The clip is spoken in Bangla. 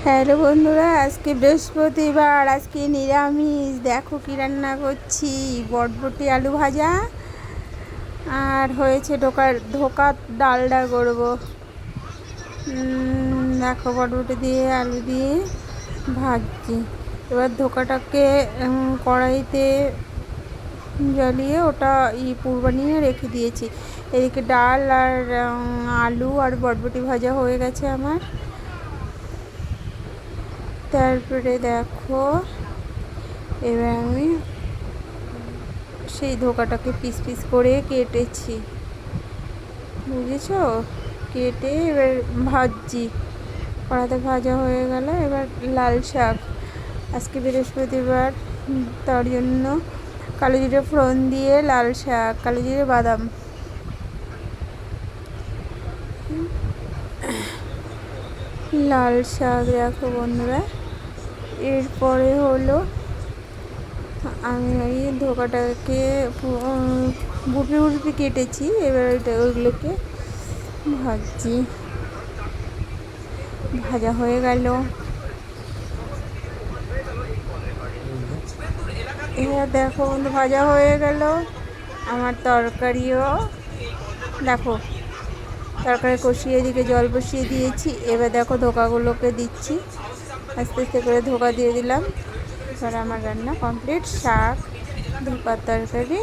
হ্যালো বন্ধুরা, আজকে বৃহস্পতিবার, আজকে নিরামিষ। দেখো কি রান্না করছি, বটবটি আলু ভাজা আর হয়েছে ধোকার ডালডা করবো। দেখো বটবটি দিয়ে আলু দিয়ে ভাজছি। এবার ধোকাটাকে কড়াইতে জ্বালিয়ে ওটা পুর বানিয়ে রেখে দিয়েছি। এদিকে ডাল আর আলু আর বটবটি ভাজা হয়ে গেছে আমার। তারপরে দেখো এবার আমি সেই ধোকাটাকে পিস পিস করে কেটেছি, বুঝেছ? কেটে এবার ভাজছি, কড়াতে ভাজা হয়ে গেল। এবার লাল শাক, আজকে বৃহস্পতিবার, তার জন্য কালো জিরে ফোড়ন দিয়ে লাল শাক, কালো জিরে বাদাম, লাল শাক। দেখো বন্ধুরা, এরপরে হলো আমি ওই ধোকাটাকে বুপি বুপি কেটেছি। এবার ওইগুলোকে ভাজছি, ভাজা হয়ে গেল। এবার দেখো বন্ধু, ভাজা হয়ে গেল আমার তরকারিও। দেখো তরকারি কষিয়ে এদিকে জল বসিয়ে দিয়েছি। এবার দেখো ধোকাগুলোকে দিচ্ছি, আস্তে আস্তে করে ধোকা দিয়ে দিলাম। এবার আমার রান্না কমপ্লিট। শাক, ধোকার তরকারি।